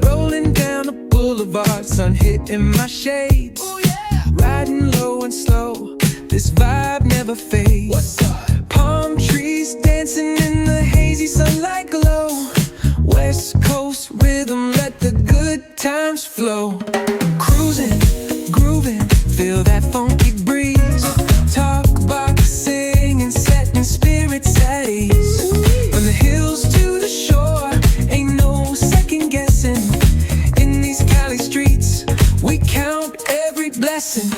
Rolling down the boulevard, sun hitting my shades. Riding low and slow, this vibe never fades. What's up? Palm trees dancing in the hazy sunlight glow. West Coast rhythm, let the good times flow. Cruising, grooving, feel that funky breeze. Talk about singing, setting spirits at ease. From the hills to the shore, ain't no second guessing. In these Cali streets, we count every blessing.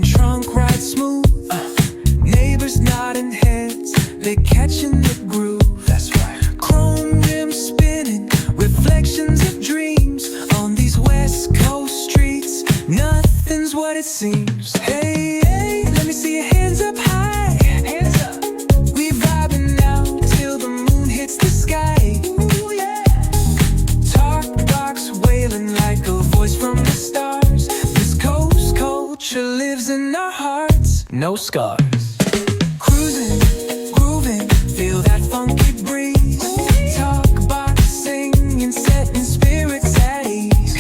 Trunk ride smooth, neighbors nodding heads, they catching the groove. That's right. Chrome rims spinning, reflections of dreams on these West Coast streets. Nothing's what it seems. Hey, hey, let me see your hands up high. Hands up. We vibing now till the moon hits the sky. Ooh, yeah. Talk box wailing like a voice from the stars. This coast culture lives in our hearts, no scars. Cruising, grooving, feel that funky breeze. Talk about singing, setting spirits at ease.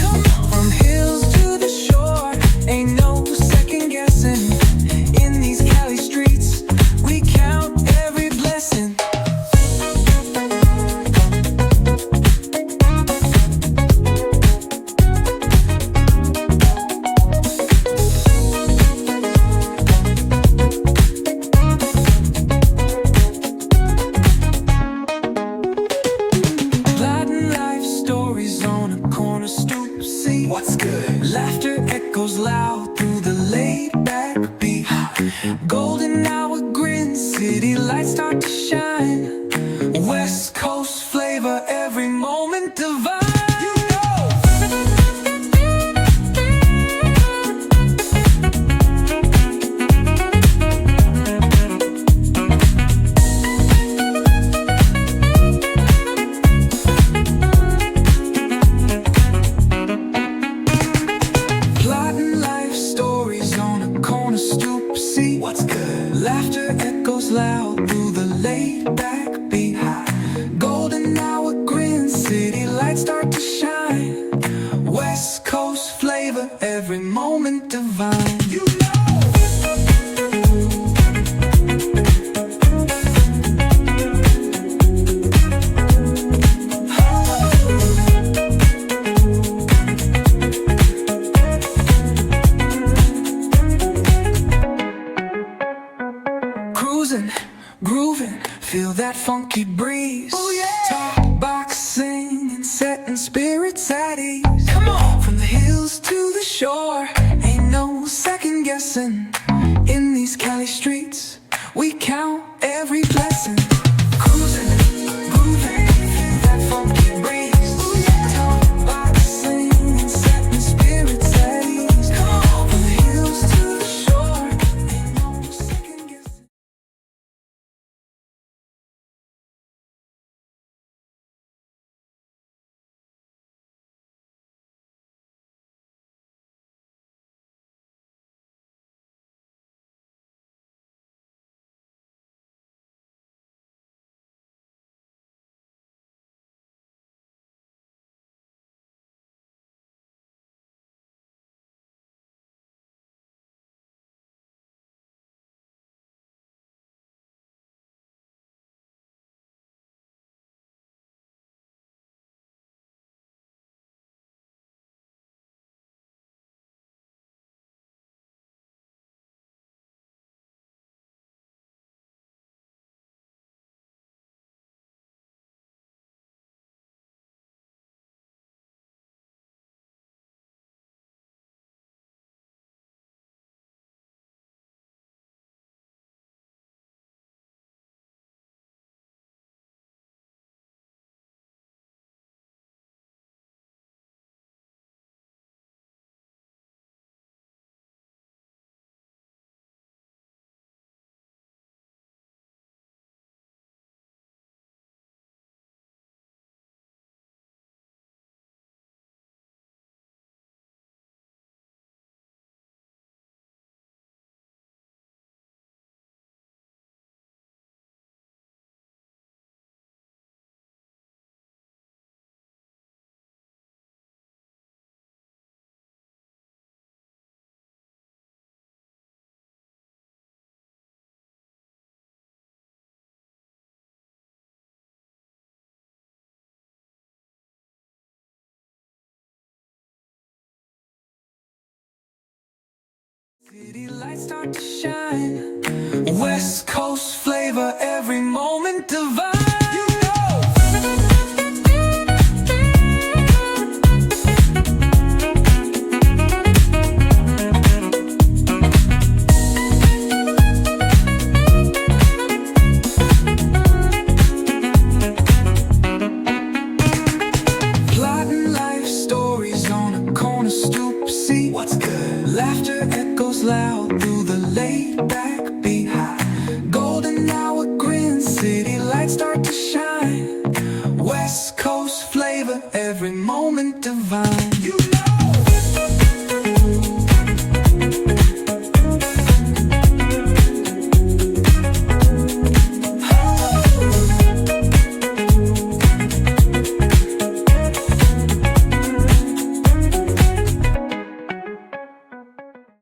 From hills to the shore, ain't no second guessing. In these Cali streets, we count every blessing. What's good? Laughter echoes loud through the laid-back beat. Golden hour grin, city lights start to shine. West Coast flavor, every moment divine. What's good? Laughter echoes loud through the laid-back beat. Golden hour grin, city lights start to shine. West Coast flavor, every moment divine. You cruising, grooving, feel that funky breeze. Oh yeah. Talk box singing, setting spirits at ease. Come on. From the hills to the shore, ain't no second guessing. In these Cali streets, we count every blessing. City lights start to shine. West Coast flavor, every moment divine. You know. Plotting life stories on a corner stoop. See what's good. Laughter echoes loud through the laid-back beat. Golden hour grin, city lights start to shine.